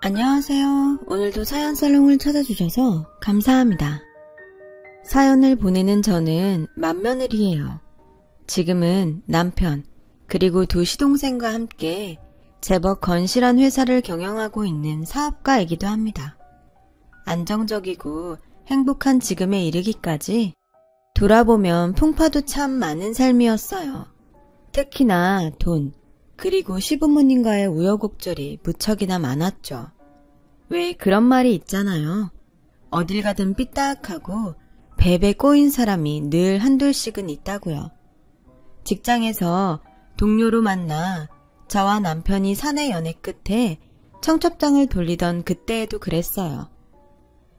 안녕하세요. 오늘도 사연살롱을 찾아주셔서 감사합니다. 사연을 보내는 저는 맏며느리예요. 지금은 남편 그리고 두 시동생과 함께 제법 건실한 회사를 경영하고 있는 사업가이기도 합니다. 안정적이고 행복한 지금에 이르기까지 돌아보면 풍파도 참 많은 삶이었어요. 특히나 돈 그리고 시부모님과의 우여곡절이 무척이나 많았죠. 왜 그런 말이 있잖아요. 어딜 가든 삐딱하고 배 꼬인 사람이 늘 한둘씩은 있다고요. 직장에서 동료로 만나 저와 남편이 사내 연애 끝에 청첩장을 돌리던 그때에도 그랬어요.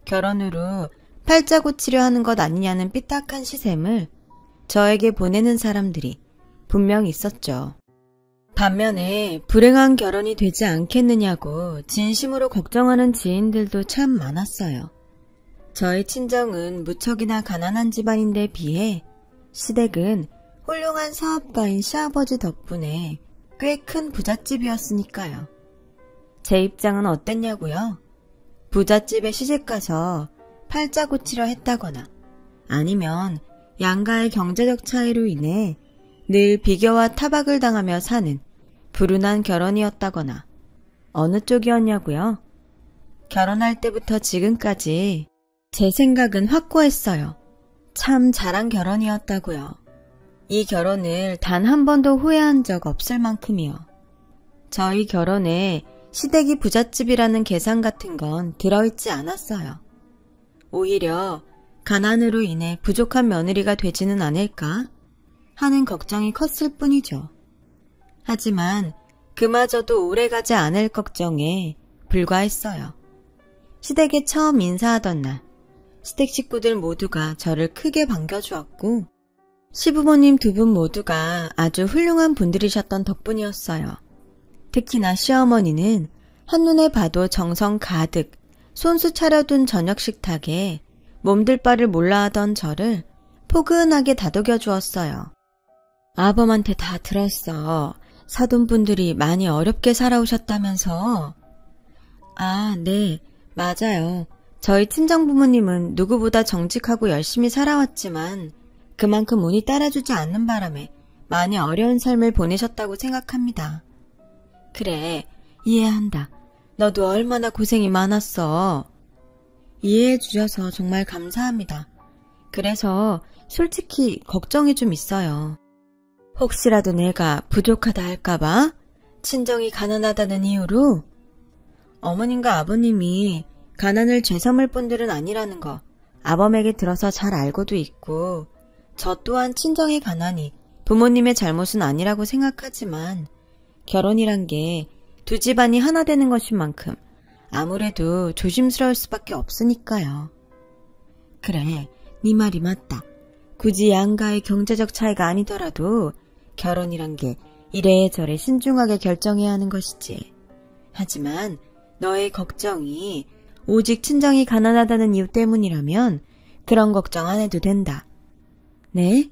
결혼 후로 팔자 고치려 하는 것 아니냐는 삐딱한 시샘을 저에게 보내는 사람들이 분명 있었죠. 반면에 불행한 결혼이 되지 않겠느냐고 진심으로 걱정하는 지인들도 참 많았어요. 저의 친정은 무척이나 가난한 집안인데 비해 시댁은 훌륭한 사업가인 시아버지 덕분에 꽤 큰 부잣집이었으니까요. 제 입장은 어땠냐고요? 부잣집에 시집가서 팔자 고치려 했다거나 아니면 양가의 경제적 차이로 인해 늘 비교와 타박을 당하며 사는 불운한 결혼이었다거나 어느 쪽이었냐고요? 결혼할 때부터 지금까지 제 생각은 확고했어요. 참 잘한 결혼이었다고요. 이 결혼을 단 한 번도 후회한 적 없을 만큼이요. 저희 결혼에 시댁이 부잣집이라는 계산 같은 건 들어있지 않았어요. 오히려 가난으로 인해 부족한 며느리가 되지는 않을까 하는 걱정이 컸을 뿐이죠. 하지만 그마저도 오래가지 않을 걱정에 불과했어요. 시댁에 처음 인사하던 날 시댁 식구들 모두가 저를 크게 반겨주었고 시부모님 두 분 모두가 아주 훌륭한 분들이셨던 덕분이었어요. 특히나 시어머니는 한눈에 봐도 정성 가득 손수 차려둔 저녁 식탁에 몸둘 바를 몰라 하던 저를 포근하게 다독여 주었어요. 아범한테 다 들었어. 사돈분들이 많이 어렵게 살아오셨다면서. 아, 네, 맞아요. 저희 친정부모님은 누구보다 정직하고 열심히 살아왔지만 그만큼 운이 따라주지 않는 바람에 많이 어려운 삶을 보내셨다고 생각합니다. 그래, 이해한다. 너도 얼마나 고생이 많았어. 이해해 주셔서 정말 감사합니다. 그래서 솔직히 걱정이 좀 있어요. 혹시라도 내가 부족하다 할까봐? 친정이 가난하다는 이유로? 어머님과 아버님이 가난을 죄삼을 분들은 아니라는 거 아범에게 들어서 잘 알고도 있고 저 또한 친정의 가난이 부모님의 잘못은 아니라고 생각하지만 결혼이란 게 두 집안이 하나 되는 것인 만큼 아무래도 조심스러울 수밖에 없으니까요. 그래, 네 말이 맞다. 굳이 양가의 경제적 차이가 아니더라도 결혼이란 게 이래저래 신중하게 결정해야 하는 것이지. 하지만 너의 걱정이 오직 친정이 가난하다는 이유 때문이라면 그런 걱정 안 해도 된다. 네?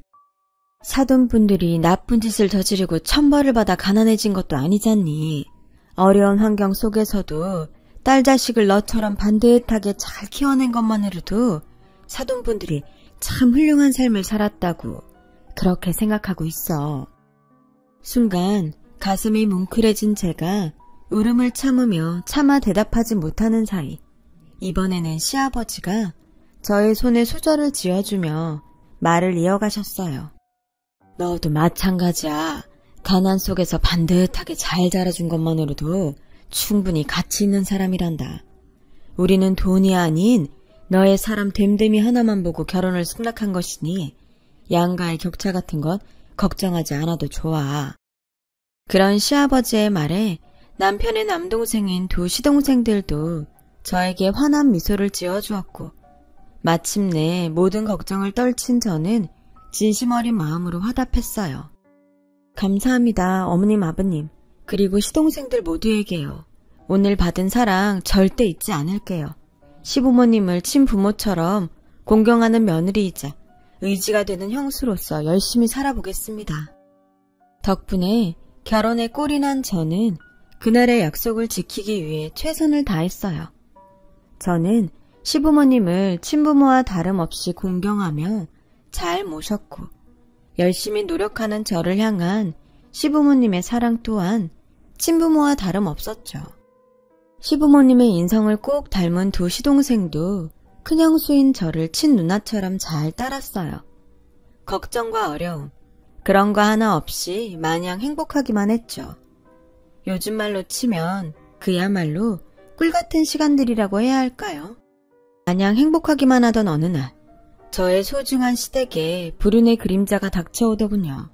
사돈분들이 나쁜 짓을 저지르고 천벌을 받아 가난해진 것도 아니잖니. 어려운 환경 속에서도 딸 자식을 너처럼 반듯하게 잘 키워낸 것만으로도 사돈분들이 참 훌륭한 삶을 살았다고 그렇게 생각하고 있어. 순간 가슴이 뭉클해진 제가 울음을 참으며 차마 대답하지 못하는 사이 이번에는 시아버지가 저의 손에 수저를 쥐어주며 말을 이어가셨어요. 너도 마찬가지야. 가난 속에서 반듯하게 잘 자라준 것만으로도 충분히 가치 있는 사람이란다. 우리는 돈이 아닌 너의 사람 됨됨이 하나만 보고 결혼을 승낙한 것이니 양가의 격차 같은 것 걱정하지 않아도 좋아. 그런 시아버지의 말에 남편의 남동생인 두 시동생들도 저에게 환한 미소를 지어주었고 마침내 모든 걱정을 떨친 저는 진심 어린 마음으로 화답했어요. 감사합니다, 어머님, 아버님, 그리고 시동생들 모두에게요. 오늘 받은 사랑 절대 잊지 않을게요. 시부모님을 친부모처럼 공경하는 며느리이자 의지가 되는 형수로서 열심히 살아보겠습니다. 덕분에 결혼에 꼴이 난 저는 그날의 약속을 지키기 위해 최선을 다했어요. 저는 시부모님을 친부모와 다름없이 공경하며 잘 모셨고 열심히 노력하는 저를 향한 시부모님의 사랑 또한 친부모와 다름없었죠. 시부모님의 인성을 꼭 닮은 두 시동생도 큰형수인 저를 친누나처럼 잘 따랐어요. 걱정과 어려움, 그런 거 하나 없이 마냥 행복하기만 했죠. 요즘 말로 치면 그야말로 꿀같은 시간들이라고 해야 할까요? 마냥 행복하기만 하던 어느 날, 저의 소중한 시댁에 불운의 그림자가 닥쳐오더군요.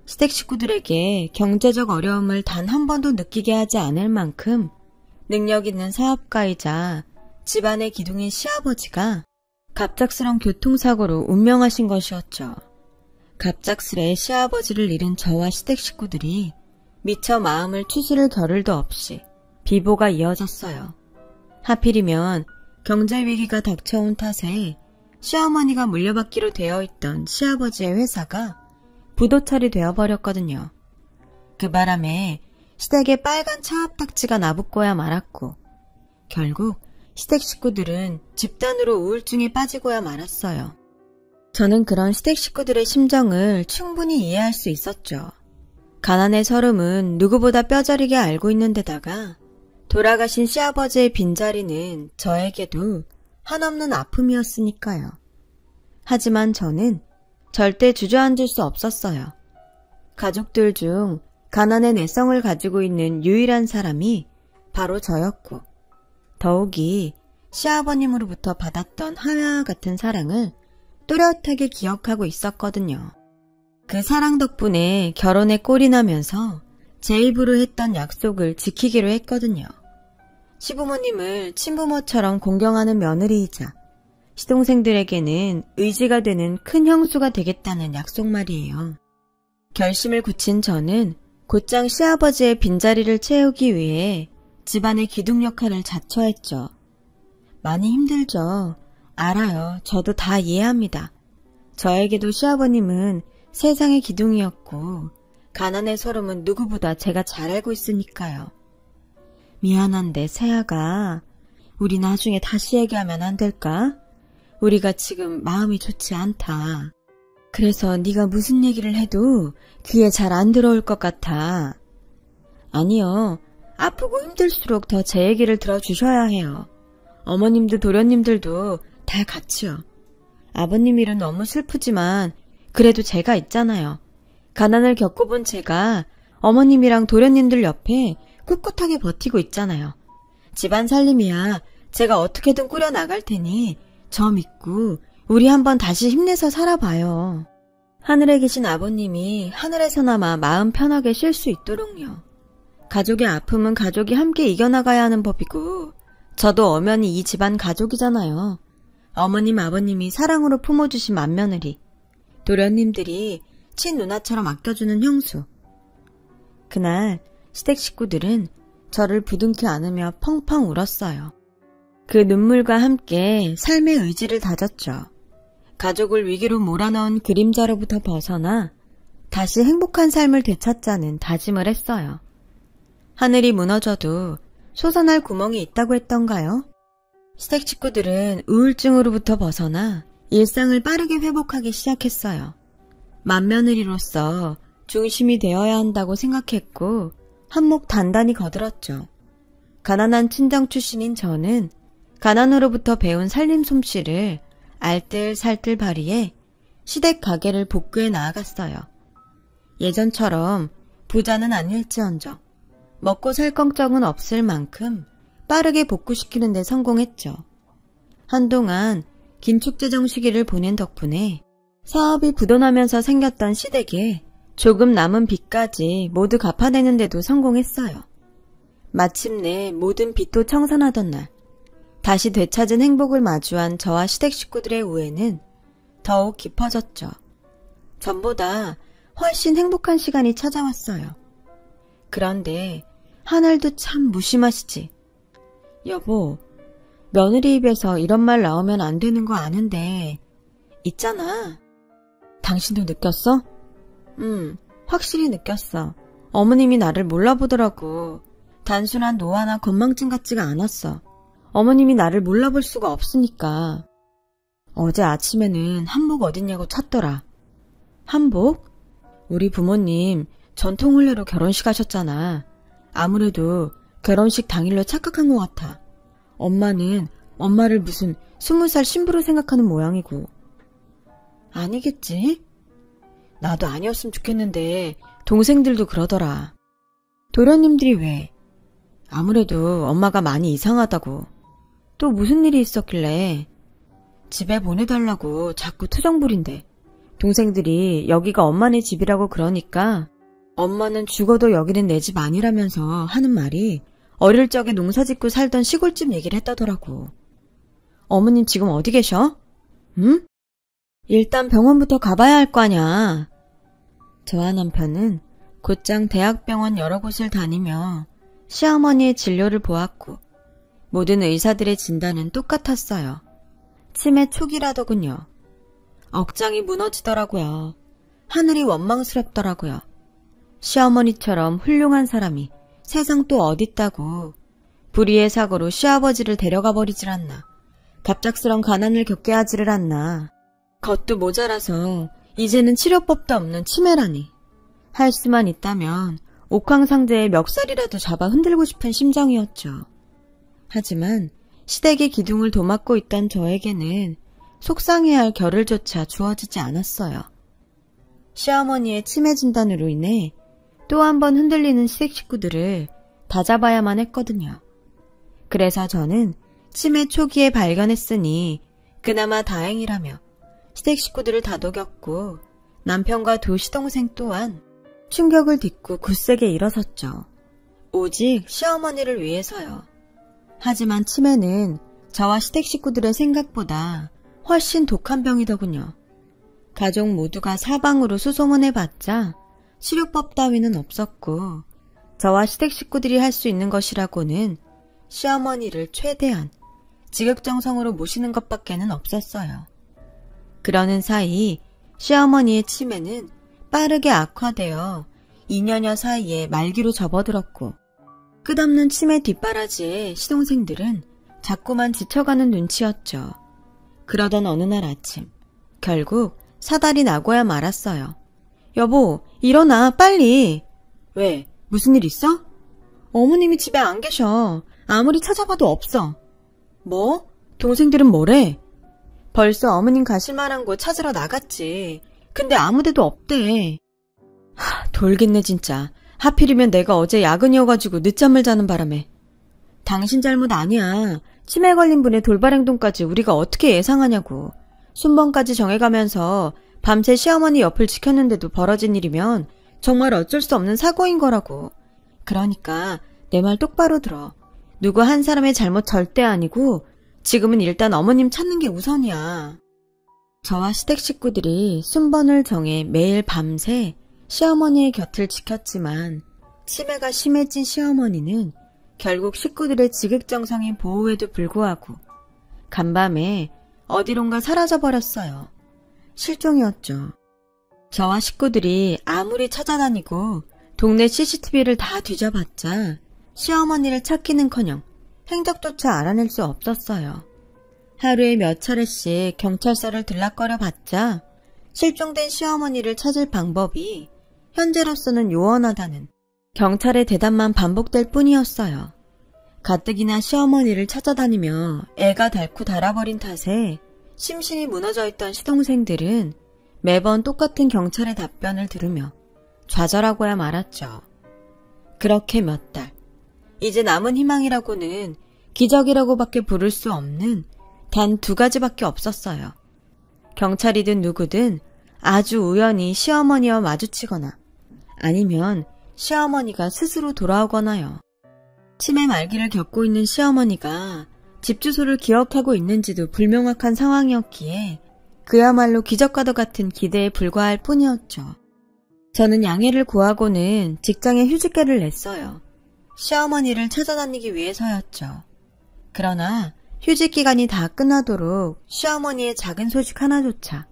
시댁 식구들에게 경제적 어려움을 단 한 번도 느끼게 하지 않을 만큼 능력 있는 사업가이자 집안의 기둥인 시아버지가 갑작스런 교통사고로 운명하신 것이었죠. 갑작스레 시아버지를 잃은 저와 시댁 식구들이 미처 마음을 추스를 겨를도 없이 비보가 이어졌어요. 하필이면 경제위기가 닥쳐온 탓에 시어머니가 물려받기로 되어 있던 시아버지의 회사가 부도철이 되어버렸거든요. 그 바람에 시댁에 빨간 차압딱지가 나붙고야 말았고 결국 시댁 식구들은 집단으로 우울증에 빠지고야 말았어요. 저는 그런 시댁 식구들의 심정을 충분히 이해할 수 있었죠. 가난의 서름은 누구보다 뼈저리게 알고 있는 데다가 돌아가신 시아버지의 빈자리는 저에게도 한없는 아픔이었으니까요. 하지만 저는 절대 주저앉을 수 없었어요. 가족들 중 가난의 내성을 가지고 있는 유일한 사람이 바로 저였고 더욱이 시아버님으로부터 받았던 하나와 같은 사랑을 또렷하게 기억하고 있었거든요. 그 사랑 덕분에 결혼에 꼴이 나면서 제 입으로 했던 약속을 지키기로 했거든요. 시부모님을 친부모처럼 공경하는 며느리이자 시동생들에게는 의지가 되는 큰 형수가 되겠다는 약속 말이에요. 결심을 굳힌 저는 곧장 시아버지의 빈자리를 채우기 위해 집안의 기둥 역할을 자처했죠. 많이 힘들죠. 알아요. 저도 다 이해합니다. 저에게도 시아버님은 세상의 기둥이었고 가난의 서름은 누구보다 제가 잘 알고 있으니까요. 미안한데 세아가 우리 나중에 다시 얘기하면 안 될까? 우리가 지금 마음이 좋지 않다. 그래서 네가 무슨 얘기를 해도 귀에 잘 안 들어올 것 같아. 아니요. 아프고 힘들수록 더 제 얘기를 들어주셔야 해요. 어머님도 도련님들도 다 같이요. 아버님 일은 너무 슬프지만 그래도 제가 있잖아요. 가난을 겪어본 제가 어머님이랑 도련님들 옆에 꿋꿋하게 버티고 있잖아요. 집안 살림이야 제가 어떻게든 꾸려나갈 테니 저 믿고 우리 한번 다시 힘내서 살아봐요. 하늘에 계신 아버님이 하늘에서나마 마음 편하게 쉴 수 있도록요. 가족의 아픔은 가족이 함께 이겨나가야 하는 법이고 저도 엄연히 이 집안 가족이잖아요. 어머님 아버님이 사랑으로 품어주신 맏며느리, 도련님들이 친누나처럼 아껴주는 형수. 그날 시댁 식구들은 저를 부둥켜 안으며 펑펑 울었어요. 그 눈물과 함께 삶의 의지를 다졌죠. 가족을 위기로 몰아넣은 그림자로부터 벗어나 다시 행복한 삶을 되찾자는 다짐을 했어요. 하늘이 무너져도 솟아날 구멍이 있다고 했던가요? 시댁 식구들은 우울증으로부터 벗어나 일상을 빠르게 회복하기 시작했어요. 맏며느리로서 중심이 되어야 한다고 생각했고 한몫 단단히 거들었죠. 가난한 친정 출신인 저는 가난으로부터 배운 살림 솜씨를 알뜰살뜰 발휘해 시댁 가게를 복구해 나아갔어요. 예전처럼 부자는 아닐지언정 먹고 살 걱정은 없을 만큼 빠르게 복구시키는 데 성공했죠. 한동안 긴축재정 시기를 보낸 덕분에 사업이 부도나면서 생겼던 시댁에 조금 남은 빚까지 모두 갚아내는 데도 성공했어요. 마침내 모든 빚도 청산하던 날 다시 되찾은 행복을 마주한 저와 시댁 식구들의 우애는 더욱 깊어졌죠. 전보다 훨씬 행복한 시간이 찾아왔어요. 그런데 하늘도 참 무심하시지. 여보, 며느리 입에서 이런 말 나오면 안 되는 거 아는데 있잖아. 당신도 느꼈어? 확실히 느꼈어. 어머님이 나를 몰라보더라고. 단순한 노화나 건망증 같지가 않았어. 어머님이 나를 몰라볼 수가 없으니까. 어제 아침에는 한복 어딨냐고 찾더라. 한복? 우리 부모님 전통혼례로 결혼식 하셨잖아. 아무래도 결혼식 당일로 착각한 것 같아. 엄마는 엄마를 무슨 20살 신부로 생각하는 모양이고. 아니겠지? 나도 아니었으면 좋겠는데 동생들도 그러더라. 도련님들이 왜? 아무래도 엄마가 많이 이상하다고. 또 무슨 일이 있었길래? 집에 보내달라고 자꾸 투정 부린대. 동생들이 여기가 엄마네 집이라고 그러니까 엄마는 죽어도 여기는 내 집 아니라면서 하는 말이 어릴 적에 농사짓고 살던 시골집 얘기를 했다더라고. 어머님 지금 어디 계셔? 응? 일단 병원부터 가봐야 할 거 아냐. 저와 남편은 곧장 대학병원 여러 곳을 다니며 시어머니의 진료를 보았고 모든 의사들의 진단은 똑같았어요. 치매 초기라더군요. 억장이 무너지더라고요. 하늘이 원망스럽더라고요. 시어머니처럼 훌륭한 사람이 세상 또 어딨다고. 불의의 사고로 시아버지를 데려가 버리질 않나. 갑작스런 가난을 겪게 하지를 않나. 겉도 모자라서 이제는 치료법도 없는 치매라니. 할 수만 있다면 옥황상제의 멱살이라도 잡아 흔들고 싶은 심정이었죠. 하지만 시댁의 기둥을 도맡고 있던 저에게는 속상해야 할 겨를조차 주어지지 않았어요. 시어머니의 치매 진단으로 인해 또 한 번 흔들리는 시댁 식구들을 다잡아야만 했거든요. 그래서 저는 치매 초기에 발견했으니 그나마 다행이라며 시댁 식구들을 다독였고 남편과 두 시동생 또한 충격을 딛고 굳세게 일어섰죠. 오직 시어머니를 위해서요. 하지만 치매는 저와 시댁 식구들의 생각보다 훨씬 독한 병이더군요. 가족 모두가 사방으로 수소문해봤자 치료법 따위는 없었고 저와 시댁 식구들이 할 수 있는 것이라고는 시어머니를 최대한 지극정성으로 모시는 것밖에는 없었어요. 그러는 사이 시어머니의 치매는 빠르게 악화되어 2년여 사이에 말기로 접어들었고 끝없는 치매 뒷바라지에 시동생들은 자꾸만 지쳐가는 눈치였죠. 그러던 어느 날 아침 결국 사달이 나고야 말았어요. 여보, 일어나 빨리. 왜? 무슨 일 있어? 어머님이 집에 안 계셔. 아무리 찾아봐도 없어. 뭐? 동생들은 뭐래? 벌써 어머님 가실 만한 곳 찾으러 나갔지. 근데 아무데도 없대. 돌겠네 진짜. 하필이면 내가 어제 야근이어가지고 늦잠을 자는 바람에. 당신 잘못 아니야. 치매 걸린 분의 돌발 행동까지 우리가 어떻게 예상하냐고. 순번까지 정해가면서 밤새 시어머니 옆을 지켰는데도 벌어진 일이면 정말 어쩔 수 없는 사고인 거라고. 그러니까 내 말 똑바로 들어. 누구 한 사람의 잘못 절대 아니고 지금은 일단 어머님 찾는 게 우선이야. 저와 시댁 식구들이 순번을 정해 매일 밤새 시어머니의 곁을 지켰지만 치매가 심해진 시어머니는 결국 식구들의 지극정성인 보호에도 불구하고 간밤에 어디론가 사라져버렸어요. 실종이었죠. 저와 식구들이 아무리 찾아다니고 동네 CCTV를 다 뒤져봤자 시어머니를 찾기는커녕 행적조차 알아낼 수 없었어요. 하루에 몇 차례씩 경찰서를 들락거려봤자 실종된 시어머니를 찾을 방법이 현재로서는 요원하다는 경찰의 대답만 반복될 뿐이었어요. 가뜩이나 시어머니를 찾아다니며 애가 닳고 닳아버린 탓에 심신이 무너져있던 시동생들은 매번 똑같은 경찰의 답변을 들으며 좌절하고야 말았죠. 그렇게 몇 달, 이제 남은 희망이라고는 기적이라고밖에 부를 수 없는 단 2가지밖에 없었어요. 경찰이든 누구든 아주 우연히 시어머니와 마주치거나 아니면 시어머니가 스스로 돌아오거나요. 치매 말기를 겪고 있는 시어머니가 집 주소를 기억하고 있는지도 불명확한 상황이었기에 그야말로 기적과도 같은 기대에 불과할 뿐이었죠. 저는 양해를 구하고는 직장에 휴직계를 냈어요. 시어머니를 찾아다니기 위해서였죠. 그러나 휴직 기간이 다 끝나도록 시어머니의 작은 소식 하나조차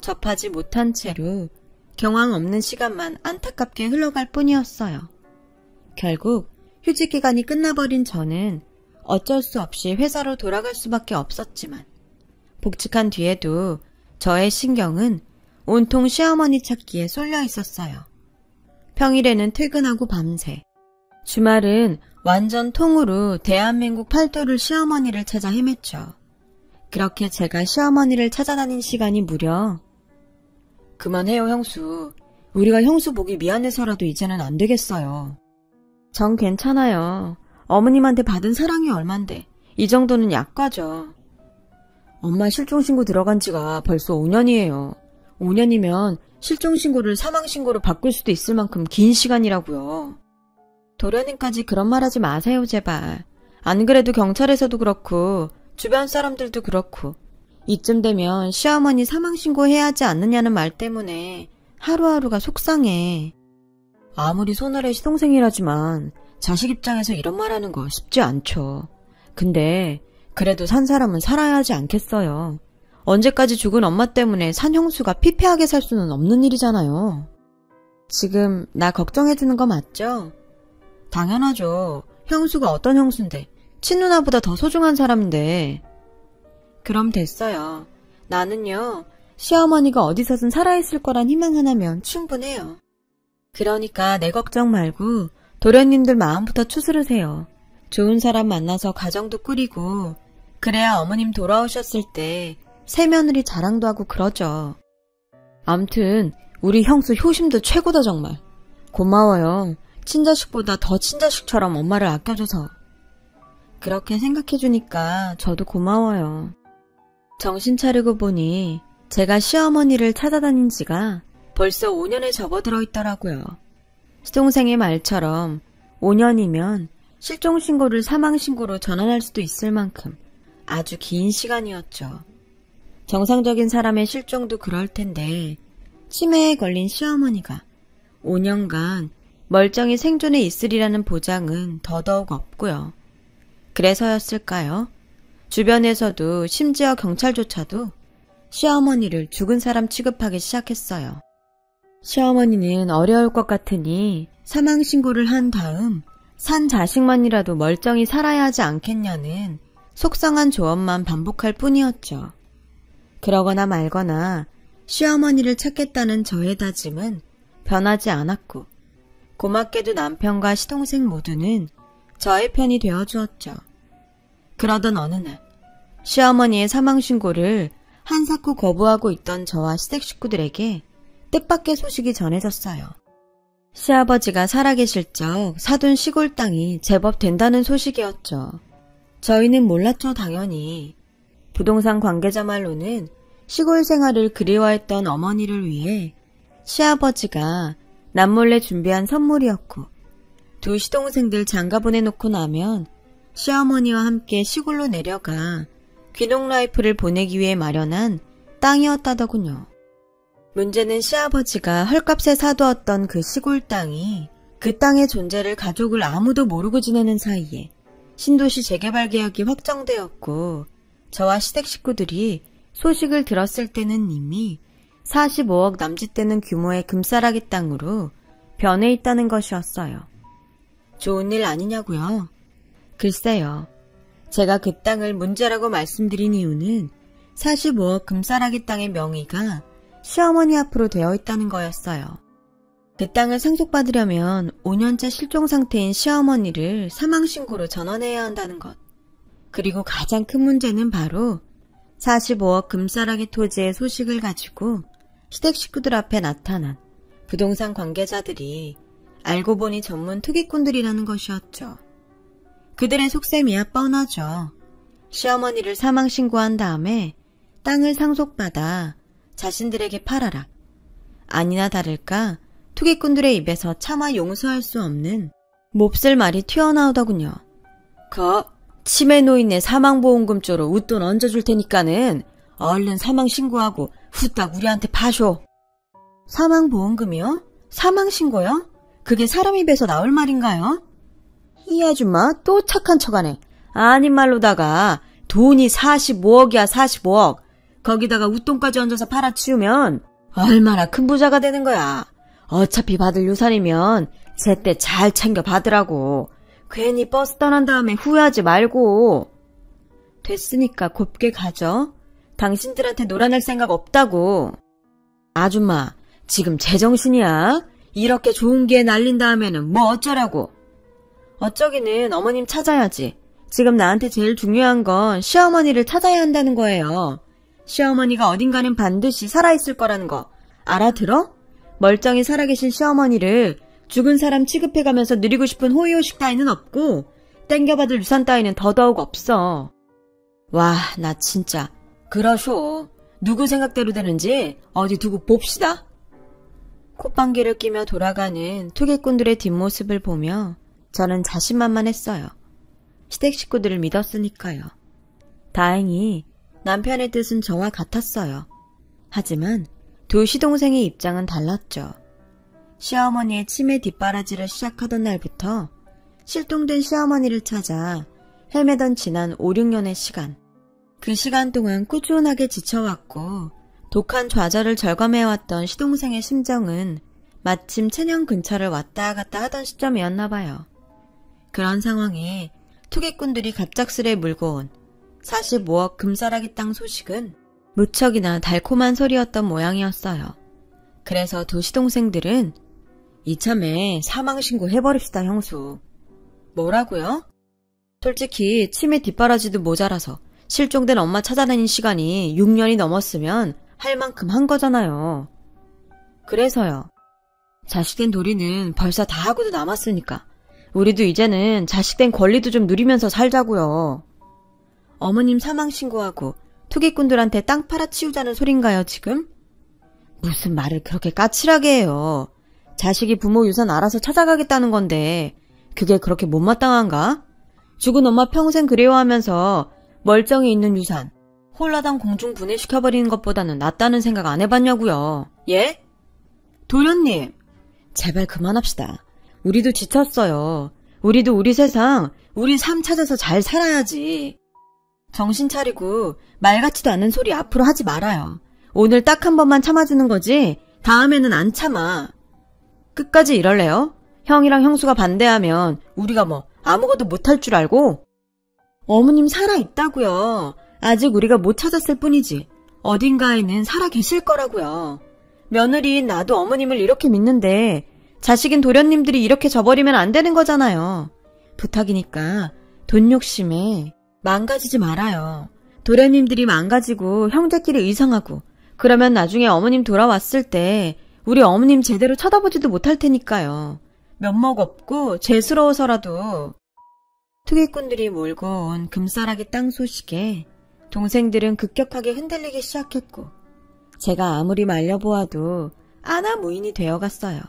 접하지 못한 채로 경황 없는 시간만 안타깝게 흘러갈 뿐이었어요. 결국 휴직 기간이 끝나버린 저는 어쩔 수 없이 회사로 돌아갈 수밖에 없었지만 복직한 뒤에도 저의 신경은 온통 시어머니 찾기에 쏠려 있었어요. 평일에는 퇴근하고 밤새, 주말은 완전 통으로 대한민국 팔도를 시어머니를 찾아 헤맸죠. 그렇게 제가 시어머니를 찾아다닌 시간이 무려 그만해요 형수. 우리가 형수 보기 미안해서라도 이제는 안 되겠어요. 전 괜찮아요. 어머님한테 받은 사랑이 얼만데 이 정도는 약과죠. 엄마 실종신고 들어간 지가 벌써 5년이에요. 5년이면 실종신고를 사망신고로 바꿀 수도 있을 만큼 긴 시간이라고요. 도련님까지 그런 말 하지 마세요 제발. 안 그래도 경찰에서도 그렇고 주변 사람들도 그렇고 이쯤 되면 시어머니 사망신고 해야 하지 않느냐는 말 때문에 하루하루가 속상해. 아무리 손아래 시동생이라지만 자식 입장에서 이런 말 하는 거 쉽지 않죠. 근데 그래도 산 사람은 살아야 하지 않겠어요. 언제까지 죽은 엄마 때문에 산 형수가 피폐하게 살 수는 없는 일이잖아요. 지금 나 걱정해주는 거 맞죠? 당연하죠. 형수가 어떤 형수인데 친누나보다 더 소중한 사람인데. 그럼 됐어요. 나는요 시어머니가 어디서든 살아있을 거란 희망 하나면 충분해요. 그러니까 내 걱정 말고 도련님들 마음부터 추스르세요. 좋은 사람 만나서 가정도 꾸리고 그래야 어머님 돌아오셨을 때 새며느리 자랑도 하고 그러죠. 암튼 우리 형수 효심도 최고다 정말. 고마워요. 친자식보다 더 친자식처럼 엄마를 아껴줘서. 그렇게 생각해주니까 저도 고마워요. 정신 차리고 보니 제가 시어머니를 찾아다닌 지가 벌써 5년에 접어들어 있더라고요. 시동생의 말처럼 5년이면 실종신고를 사망신고로 전환할 수도 있을 만큼 아주 긴 시간이었죠. 정상적인 사람의 실종도 그럴 텐데 치매에 걸린 시어머니가 5년간 멀쩡히 생존해 있으리라는 보장은 더더욱 없고요. 그래서였을까요? 주변에서도 심지어 경찰조차도 시어머니를 죽은 사람 취급하기 시작했어요. 시어머니는 어려울 것 같으니 사망신고를 한 다음 산 자식만이라도 멀쩡히 살아야 하지 않겠냐는 속상한 조언만 반복할 뿐이었죠. 그러거나 말거나 시어머니를 찾겠다는 저의 다짐은 변하지 않았고 고맙게도 남편과 시동생 모두는 저의 편이 되어주었죠. 그러던 어느 날 시어머니의 사망신고를 한사코 거부하고 있던 저와 시댁 식구들에게 뜻밖의 소식이 전해졌어요. 시아버지가 살아계실 적 사둔 시골 땅이 제법 된다는 소식이었죠. 저희는 몰랐죠 당연히. 부동산 관계자 말로는 시골 생활을 그리워했던 어머니를 위해 시아버지가 남몰래 준비한 선물이었고 두 시동생들 장가 보내놓고 나면 시어머니와 함께 시골로 내려가 귀농 라이프를 보내기 위해 마련한 땅이었다더군요. 문제는 시아버지가 헐값에 사두었던 그 시골 땅이 그 땅의 존재를 가족을 아무도 모르고 지내는 사이에 신도시 재개발 계약이 확정되었고 저와 시댁 식구들이 소식을 들었을 때는 이미 45억 남짓되는 규모의 금싸라기 땅으로 변해 있다는 것이었어요. 좋은 일 아니냐고요? 글쎄요. 제가 그 땅을 문제라고 말씀드린 이유는 45억 금싸라기 땅의 명의가 시어머니 앞으로 되어 있다는 거였어요. 그 땅을 상속받으려면 5년째 실종 상태인 시어머니를 사망신고로 전환해야 한다는 것. 그리고 가장 큰 문제는 바로 45억 금싸라기 토지의 소식을 가지고 시댁 식구들 앞에 나타난 부동산 관계자들이 알고 보니 전문 투기꾼들이라는 것이었죠. 그들의 속셈이야 뻔하죠. 시어머니를 사망신고한 다음에 땅을 상속받아 자신들에게 팔아라. 아니나 다를까 투기꾼들의 입에서 차마 용서할 수 없는 몹쓸 말이 튀어나오더군요. 치매 노인네 사망보험금 쪽으로 웃돈 얹어줄 테니까는 얼른 사망신고하고 후딱 우리한테 파쇼. 사망보험금이요? 사망신고요? 그게 사람 입에서 나올 말인가요? 이 아줌마 또 착한 척하네. 아닌 말로다가 돈이 45억이야 45억. 거기다가 웃돈까지 얹어서 팔아치우면 얼마나 큰 부자가 되는 거야. 어차피 받을 유산이면 제때 잘 챙겨 받으라고. 괜히 버스 떠난 다음에 후회하지 말고. 됐으니까 곱게 가죠. 당신들한테 놀아낼 생각 없다고. 아줌마, 지금 제정신이야? 이렇게 좋은 기회 날린 다음에는 뭐 어쩌라고. 어쩌기는 어머님 찾아야지. 지금 나한테 제일 중요한 건 시어머니를 찾아야 한다는 거예요. 시어머니가 어딘가는 반드시 살아있을 거라는 거 알아들어? 멀쩡히 살아계신 시어머니를 죽은 사람 취급해가면서 누리고 싶은 호의호식 따위는 없고 땡겨받을 유산 따위는 더더욱 없어. 와, 나 진짜. 그러쇼. 누구 생각대로 되는지 어디 두고 봅시다. 콧방귀를 끼며 돌아가는 투기꾼들의 뒷모습을 보며 저는 자신만만했어요. 시댁 식구들을 믿었으니까요. 다행히 남편의 뜻은 저와 같았어요. 하지만 두 시동생의 입장은 달랐죠. 시어머니의 치매 뒷바라지를 시작하던 날부터 실종된 시어머니를 찾아 헤매던 지난 5, 6년의 시간. 그 시간 동안 꾸준하게 지쳐왔고 독한 좌절을 절감해왔던 시동생의 심정은 마침 체녕 근처를 왔다 갔다 하던 시점이었나 봐요. 그런 상황에 투기꾼들이 갑작스레 물고 온 45억 금싸라기 땅 소식은 무척이나 달콤한 소리였던 모양이었어요. 그래서 두 시동생들은 이참에 사망신고 해버립시다, 형수. 뭐라고요? 솔직히 치매 뒷바라지도 모자라서 실종된 엄마 찾아다닌 시간이 6년이 넘었으면 할 만큼 한 거잖아요. 그래서요. 자식된 도리는 벌써 다 하고도 남았으니까 우리도 이제는 자식된 권리도 좀 누리면서 살자고요. 어머님 사망신고하고 투기꾼들한테 땅 팔아치우자는 소린가요, 지금? 무슨 말을 그렇게 까칠하게 해요. 자식이 부모 유산 알아서 찾아가겠다는 건데 그게 그렇게 못마땅한가? 죽은 엄마 평생 그리워하면서 멀쩡히 있는 유산 홀라당 공중 분해시켜버리는 것보다는 낫다는 생각 안 해봤냐고요. 예? 도련님, 제발 그만합시다. 우리도 지쳤어요. 우리도 우리 세상, 우리 삶 찾아서 잘 살아야지. 정신 차리고 말 같지도 않은 소리 앞으로 하지 말아요. 오늘 딱 한 번만 참아주는 거지 다음에는 안 참아. 끝까지 이럴래요? 형이랑 형수가 반대하면 우리가 뭐 아무것도 못할 줄 알고? 어머님 살아있다고요. 아직 우리가 못 찾았을 뿐이지 어딘가에는 살아계실 거라고요. 며느리인 나도 어머님을 이렇게 믿는데 자식인 도련님들이 이렇게 져버리면 안 되는 거잖아요. 부탁이니까 돈 욕심에 망가지지 말아요. 도련님들이 망가지고 형제끼리 의상하고 그러면 나중에 어머님 돌아왔을 때 우리 어머님 제대로 쳐다보지도 못할 테니까요. 면목 없고 죄스러워서라도. 투기꾼들이 몰고 온 금싸라기 땅 소식에 동생들은 급격하게 흔들리기 시작했고 제가 아무리 말려보아도 아나무인이 되어갔어요.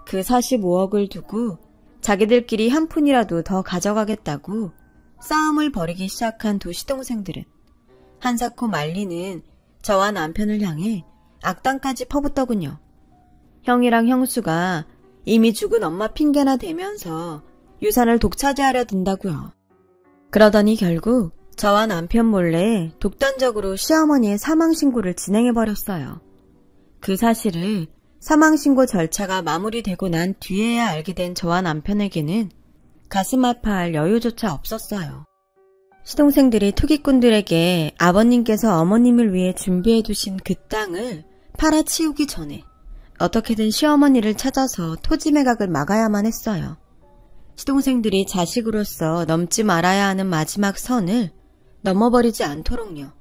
그 45억을 두고 자기들끼리 한 푼이라도 더 가져가겠다고 싸움을 벌이기 시작한 두 시동생들은 한사코 말리는 저와 남편을 향해 악당까지 퍼붓더군요. 형이랑 형수가 이미 죽은 엄마 핑계나 대면서 유산을 독차지하려 든다고요. 그러더니 결국 저와 남편 몰래 독단적으로 시어머니의 사망신고를 진행해버렸어요. 그 사실을 사망신고 절차가 마무리되고 난 뒤에야 알게 된 저와 남편에게는 가슴 아파할 여유조차 없었어요. 시동생들이 투기꾼들에게 아버님께서 어머님을 위해 준비해두신 그 땅을 팔아치우기 전에 어떻게든 시어머니를 찾아서 토지 매각을 막아야만 했어요. 시동생들이 자식으로서 넘지 말아야 하는 마지막 선을 넘어버리지 않도록요.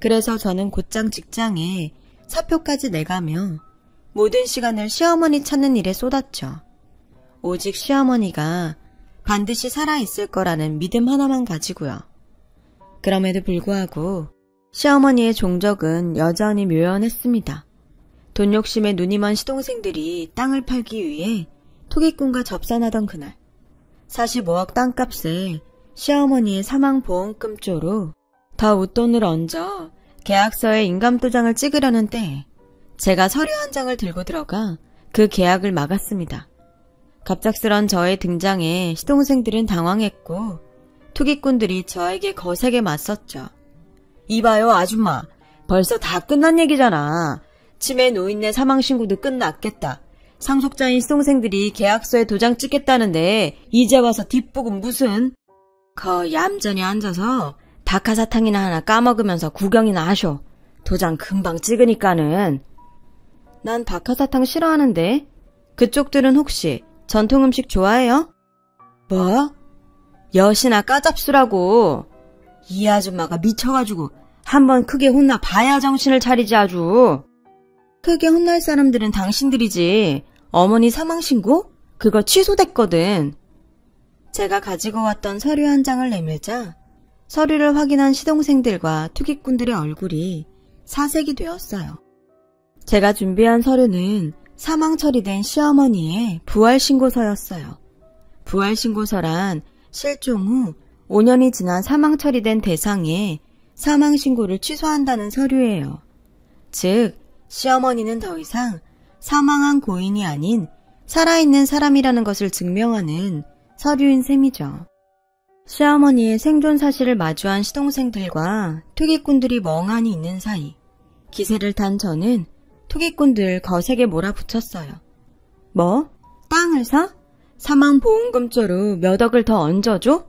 그래서 저는 곧장 직장에 사표까지 내가며 모든 시간을 시어머니 찾는 일에 쏟았죠. 오직 시어머니가 반드시 살아있을 거라는 믿음 하나만 가지고요. 그럼에도 불구하고 시어머니의 종적은 여전히 묘연했습니다. 돈 욕심에 눈이 먼 시동생들이 땅을 팔기 위해 투기꾼과 접선하던 그날 45억 땅값에 시어머니의 사망보험금 조로 더 웃돈을 얹어 계약서에 인감도장을 찍으려는 때에 제가 서류 한 장을 들고 들어가 그 계약을 막았습니다. 갑작스런 저의 등장에 시동생들은 당황했고 투기꾼들이 저에게 거세게 맞섰죠. 이봐요 아줌마, 벌써 다 끝난 얘기잖아. 치매 노인네 사망신고도 끝났겠다. 상속자인 시동생들이 계약서에 도장 찍겠다는데 이제 와서 뒷북은 무슨? 얌전히 앉아서 박하사탕이나 하나 까먹으면서 구경이나 하쇼. 도장 금방 찍으니까는. 난 박하사탕 싫어하는데. 그쪽들은 혹시 전통음식 좋아해요? 뭐? 엿이나 까잡수라고. 이 아줌마가 미쳐가지고 한번 크게 혼나 봐야 정신을 차리지 아주. 크게 혼날 사람들은 당신들이지. 어머니 사망신고? 그거 취소됐거든. 제가 가지고 왔던 서류 한 장을 내밀자 서류를 확인한 시동생들과 투기꾼들의 얼굴이 사색이 되었어요. 제가 준비한 서류는 사망 처리된 시어머니의 부활신고서였어요. 부활신고서란 실종 후 5년이 지난 사망 처리된 대상의 사망신고를 취소한다는 서류예요. 즉, 시어머니는 더 이상 사망한 고인이 아닌 살아있는 사람이라는 것을 증명하는 서류인 셈이죠. 시어머니의 생존 사실을 마주한 시동생들과 투기꾼들이 멍하니 있는 사이 기세를 탄 저는 투기꾼들 거세게 몰아붙였어요. 뭐? 땅을 사? 사망보험금조로 몇 억을 더 얹어줘?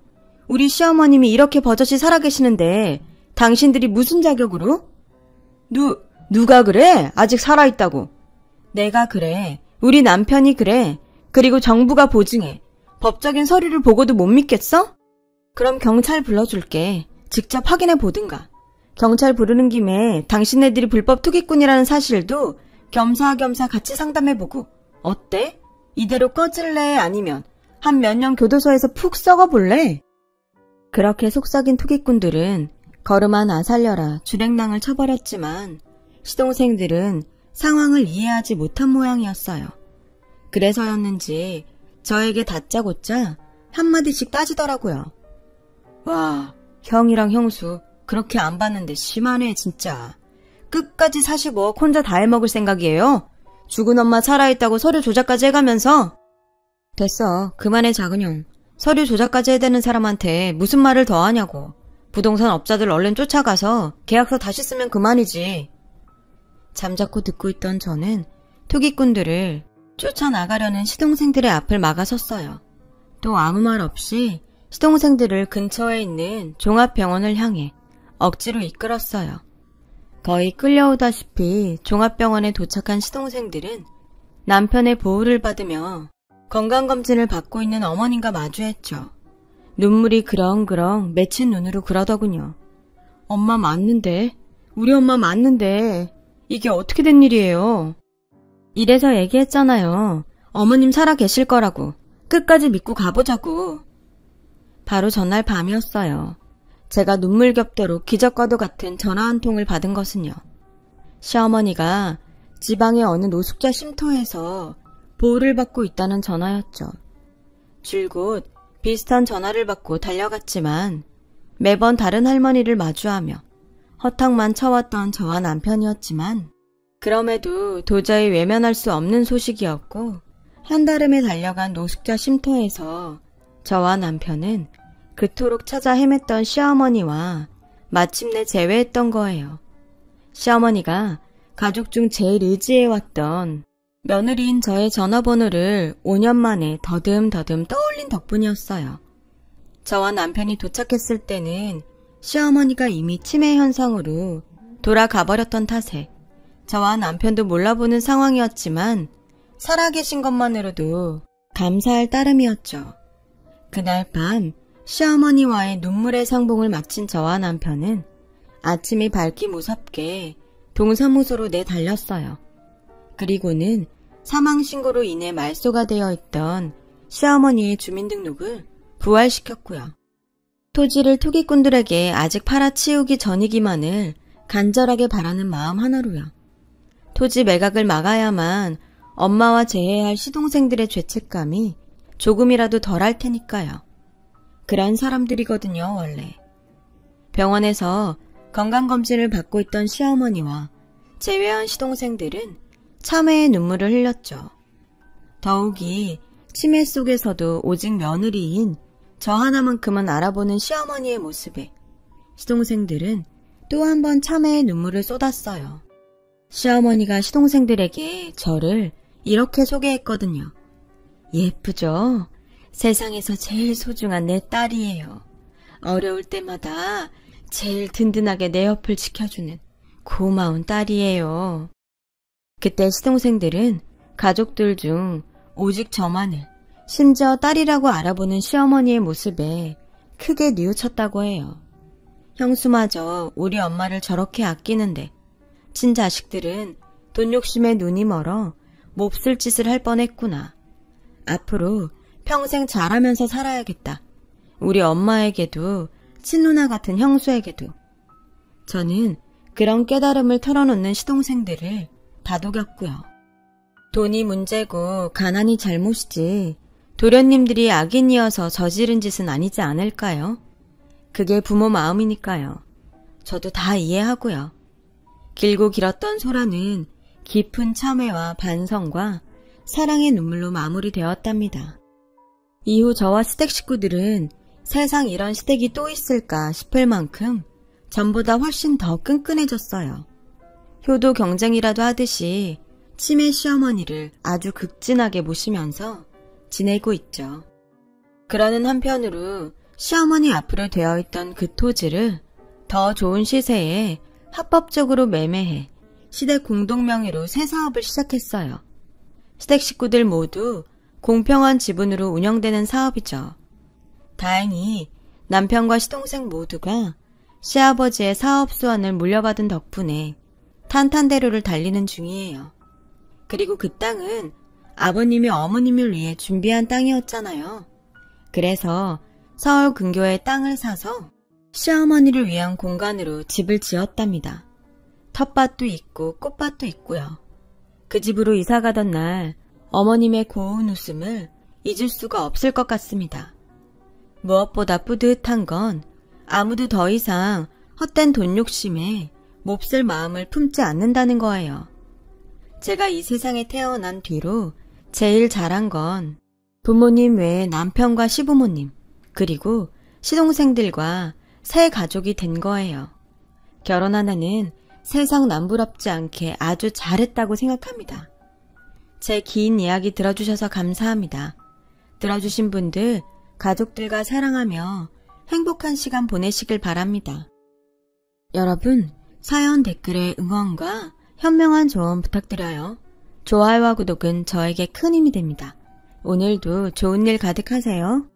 우리 시어머님이 이렇게 버젓이 살아계시는데 당신들이 무슨 자격으로? 누가 그래? 아직 살아있다고. 내가 그래. 우리 남편이 그래. 그리고 정부가 보증해. 법적인 서류를 보고도 못 믿겠어? 그럼 경찰 불러줄게. 직접 확인해 보든가. 경찰 부르는 김에 당신네들이 불법 투기꾼이라는 사실도 겸사겸사 같이 상담해보고. 어때? 이대로 꺼질래? 아니면 한 몇 년 교도소에서 푹 썩어볼래? 그렇게 속삭인 투기꾼들은 걸음아 살려라 주랭랑을 쳐버렸지만 시동생들은 상황을 이해하지 못한 모양이었어요. 그래서였는지 저에게 다짜고짜 한마디씩 따지더라고요. 와, 형이랑 형수 그렇게 안 봤는데 심하네 진짜. 끝까지 사시고 혼자 다 해먹을 생각이에요? 죽은 엄마 살아있다고 서류 조작까지 해가면서. 됐어, 그만해 작은형. 서류 조작까지 해대는 사람한테 무슨 말을 더 하냐고. 부동산 업자들 얼른 쫓아가서 계약서 다시 쓰면 그만이지. 잠자코 듣고 있던 저는 투기꾼들을 쫓아나가려는 시동생들의 앞을 막아섰어요. 또 아무 말 없이 시동생들을 근처에 있는 종합병원을 향해 억지로 이끌었어요. 거의 끌려오다시피 종합병원에 도착한 시동생들은 남편의 보호를 받으며 건강검진을 받고 있는 어머님과 마주했죠. 눈물이 그렁그렁 맺힌 눈으로 그러더군요. 엄마 맞는데? 우리 엄마 맞는데 이게 어떻게 된 일이에요? 이래서 얘기했잖아요. 어머님 살아 계실 거라고. 끝까지 믿고 가보자고. 바로 전날 밤이었어요. 제가 눈물겹도록 기적과도 같은 전화 한 통을 받은 것은요. 시어머니가 지방의 어느 노숙자 쉼터에서 보호를 받고 있다는 전화였죠. 줄곧 비슷한 전화를 받고 달려갔지만 매번 다른 할머니를 마주하며 허탕만 쳐왔던 저와 남편이었지만 그럼에도 도저히 외면할 수 없는 소식이었고 한달음에 달려간 노숙자 쉼터에서 저와 남편은 그토록 찾아 헤맸던 시어머니와 마침내 재회했던 거예요. 시어머니가 가족 중 제일 의지해왔던 며느리인 저의 전화번호를 5년 만에 더듬더듬 떠올린 덕분이었어요. 저와 남편이 도착했을 때는 시어머니가 이미 치매 현상으로 돌아가버렸던 탓에 저와 남편도 몰라보는 상황이었지만 살아계신 것만으로도 감사할 따름이었죠. 그날 밤 시어머니와의 눈물의 상봉을 마친 저와 남편은 아침이 밝기 무섭게 동사무소로 내달렸어요. 그리고는 사망신고로 인해 말소가 되어 있던 시어머니의 주민등록을 부활시켰고요. 토지를 투기꾼들에게 아직 팔아치우기 전이기만을 간절하게 바라는 마음 하나로요. 토지 매각을 막아야만 엄마와 재회할 시동생들의 죄책감이 조금이라도 덜할 테니까요. 그런 사람들이거든요, 원래. 병원에서 건강검진을 받고 있던 시어머니와 재회한 시동생들은 참회의 눈물을 흘렸죠. 더욱이 치매 속에서도 오직 며느리인 저 하나만큼은 알아보는 시어머니의 모습에 시동생들은 또 한 번 참회의 눈물을 쏟았어요. 시어머니가 시동생들에게 저를 이렇게 소개했거든요. 예쁘죠? 세상에서 제일 소중한 내 딸이에요. 어려울 때마다 제일 든든하게 내 옆을 지켜주는 고마운 딸이에요. 그때 시동생들은 가족들 중 오직 저만을, 심지어 딸이라고 알아보는 시어머니의 모습에 크게 뉘우쳤다고 해요. 형수마저 우리 엄마를 저렇게 아끼는데 친자식들은 돈 욕심에 눈이 멀어 몹쓸 짓을 할 뻔했구나. 앞으로 평생 잘하면서 살아야겠다. 우리 엄마에게도 친누나 같은 형수에게도. 저는 그런 깨달음을 털어놓는 시동생들을 다독였고요. 돈이 문제고 가난이 잘못이지 도련님들이 악인이어서 저지른 짓은 아니지 않을까요? 그게 부모 마음이니까요. 저도 다 이해하고요. 길고 길었던 소라는 깊은 참회와 반성과 사랑의 눈물로 마무리되었답니다. 이후 저와 시댁 식구들은 세상 이런 시댁이 또 있을까 싶을 만큼 전보다 훨씬 더 끈끈해졌어요. 효도 경쟁이라도 하듯이 치매 시어머니를 아주 극진하게 모시면서 지내고 있죠. 그러는 한편으로 시어머니 앞으로 되어있던 그 토지를 더 좋은 시세에 합법적으로 매매해 시댁 공동명의로 새 사업을 시작했어요. 시댁 식구들 모두 공평한 지분으로 운영되는 사업이죠. 다행히 남편과 시동생 모두가 시아버지의 사업 수완을 물려받은 덕분에 탄탄대로를 달리는 중이에요. 그리고 그 땅은 아버님이 어머님을 위해 준비한 땅이었잖아요. 그래서 서울 근교에 땅을 사서 시어머니를 위한 공간으로 집을 지었답니다. 텃밭도 있고 꽃밭도 있고요. 그 집으로 이사가던 날 어머님의 고운 웃음을 잊을 수가 없을 것 같습니다. 무엇보다 뿌듯한 건 아무도 더 이상 헛된 돈 욕심에 몹쓸 마음을 품지 않는다는 거예요. 제가 이 세상에 태어난 뒤로 제일 잘한 건 부모님 외에 남편과 시부모님, 그리고 시동생들과 새 가족이 된 거예요. 결혼 하나는 세상 남부럽지 않게 아주 잘했다고 생각합니다. 제 긴 이야기 들어주셔서 감사합니다. 들어주신 분들, 가족들과 사랑하며 행복한 시간 보내시길 바랍니다. 여러분, 사연 댓글에 응원과 현명한 조언 부탁드려요. 좋아요와 구독은 저에게 큰 힘이 됩니다. 오늘도 좋은 일 가득하세요.